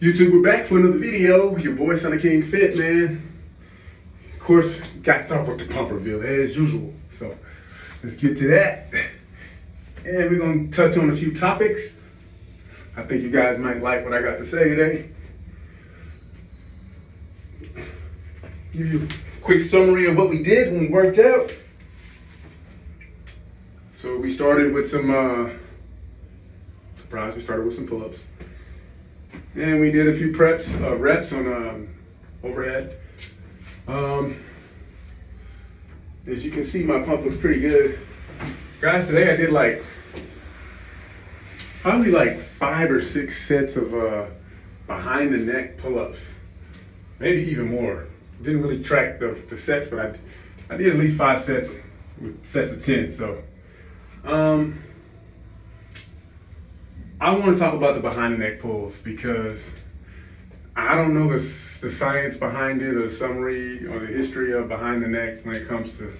YouTube, we're back for another video. Your boy Son of King Fit, man. Of course, got to start with the pump reveal as usual. So let's get to that. And we're going to touch on a few topics. I think you guys might like what I got to say today. Give you a quick summary of what we did when we worked out. So we started with some, surprise, we started with some pull-ups. And we did a few reps on overhead. As you can see, my pump looks pretty good. Guys, today I did probably 5 or 6 sets of behind the neck pull-ups. Maybe even more. Didn't really track the sets, but I did at least 5 sets with sets of 10. So I want to talk about the behind the neck pulls because I don't know the science behind it or the summary or the history of behind the neck when it comes to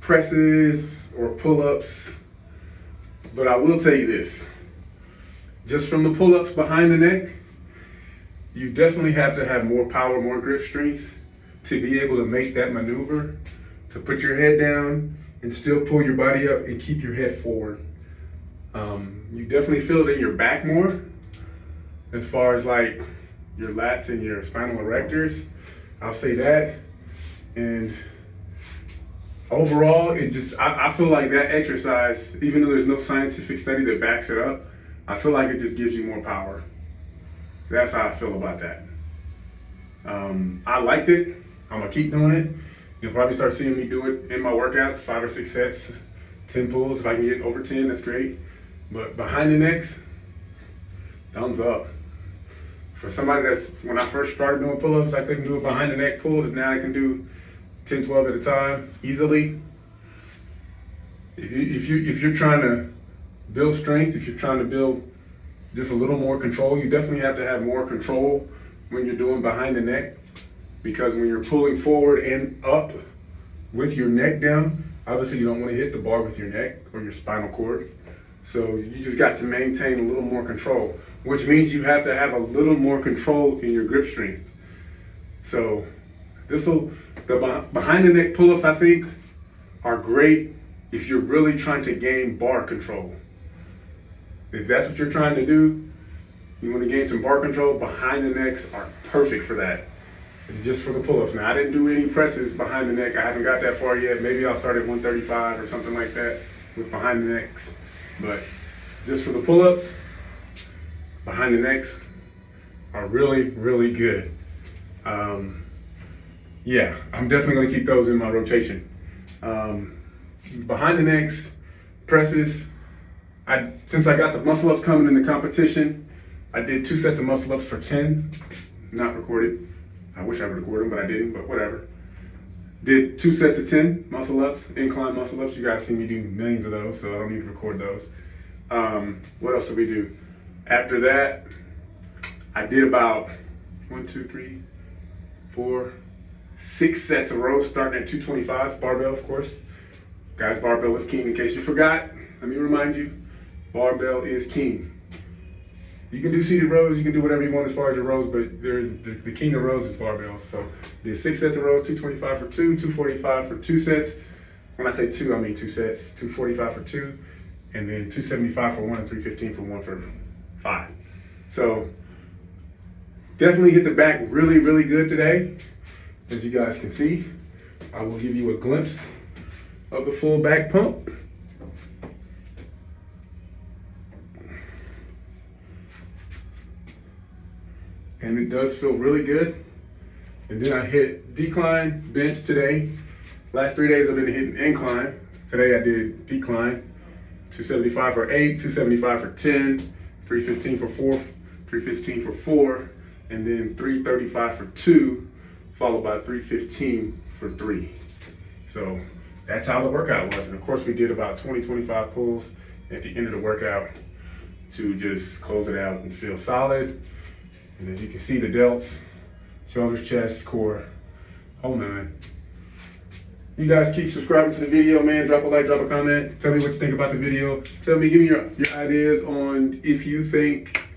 presses or pull-ups. But I will tell you this, just from the pull-ups behind the neck, you definitely have to have more power, more grip strength to be able to make that maneuver, to put your head down and still pull your body up and keep your head forward. You definitely feel it in your back more as far as your lats and your spinal erectors. I'll say that. And overall, I feel like that exercise, even though there's no scientific study that backs it up, I feel like it just gives you more power. That's how I feel about that. I liked it. I'm gonna keep doing it. You'll probably start seeing me do it in my workouts, 5 or 6 sets, 10 pulls. If I can get over 10, that's great. But behind the necks, thumbs up. For somebody when I first started doing pull-ups, I couldn't do a behind the neck pull, and now I can do 10, 12 at a time easily. If you're trying to build strength, if you're trying to build just a little more control, you definitely have to have more control when you're doing behind the neck, because when you're pulling forward and up with your neck down, obviously you don't want to hit the bar with your neck or your spinal cord. So you just got to maintain a little more control, which means you have to have a little more control in your grip strength. So the behind the neck pull-ups, I think, are great if you're really trying to gain bar control. If that's what you're trying to do, you want to gain some bar control, behind the necks are perfect for that. It's just for the pull-ups. Now, I didn't do any presses behind the neck. I haven't got that far yet. Maybe I'll start at 135 or something like that with behind the necks. But just for the pull-ups, behind the necks are really, really good. Yeah, I'm definitely going to keep those in my rotation. Behind the necks, presses, since I got the muscle-ups coming in the competition, I did 2 sets of muscle-ups for 10, not recorded. I wish I would record them, but I didn't, but whatever. Did 2 sets of 10 muscle-ups, incline muscle-ups. You guys see me do millions of those, so I don't need to record those. What else did we do? After that, I did about 1, 2, 3, 4, 6 sets of rows, starting at 225, barbell, of course. Guys, barbell is king. In case you forgot, let me remind you, barbell is king. You can do seated rows, you can do whatever you want as far as your rows, but there's the king of rows is barbells. So did 6 sets of rows, 225 for 2, 245 for 2 sets. When I say 2, I mean 2 sets, 245 for 2, and then 275 for 1 and 315 for 1 for 5. So definitely hit the back really, really good today. As you guys can see, I will give you a glimpse of the full back pump. And it does feel really good. And then I hit decline, bench today. Last 3 days I've been hitting incline. Today I did decline. 275 for 8, 275 for 10, 315 for 4, 315 for 4, and then 335 for 2, followed by 315 for 3. So that's how the workout was. And of course we did about 20, 25 pulls at the end of the workout to just close it out and feel solid. And as you can see, the delts, shoulders, chest, core, whole 9. You guys keep subscribing to the video, man. Drop a like, drop a comment. Tell me what you think about the video. Give me your ideas on if you think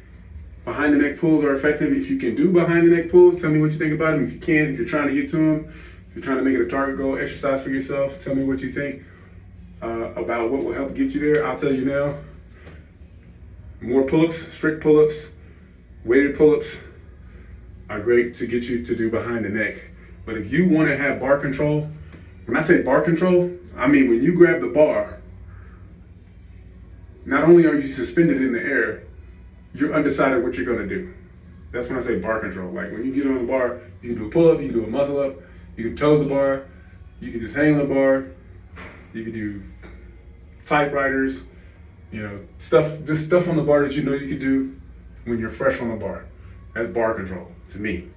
behind the neck pulls are effective. If you can do behind the neck pulls, tell me what you think about them. If you can, if you're trying to get to them, if you're trying to make it a target goal exercise for yourself, tell me what you think about what will help get you there. I'll tell you now, more pull-ups, strict pull-ups, weighted pull-ups are great to get you to do behind the neck. But if you want to have bar control, when I say bar control, I mean when you grab the bar, not only are you suspended in the air, you're undecided what you're going to do. That's when I say bar control. Like when you get on the bar, you can do a pull-up, you can do a muscle up, you can toes the bar, you can just hang on the bar, you can do typewriters, just stuff on the bar that you know you can do when you're fresh on the bar. That's bar control to me.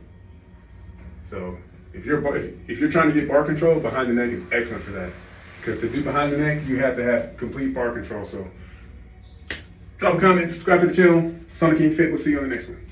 So if you're trying to get bar control, behind the neck is excellent for that. Because to do behind the neck, you have to have complete bar control. So drop a comment, subscribe to the channel. Sonic King Fit. We'll see you on the next one.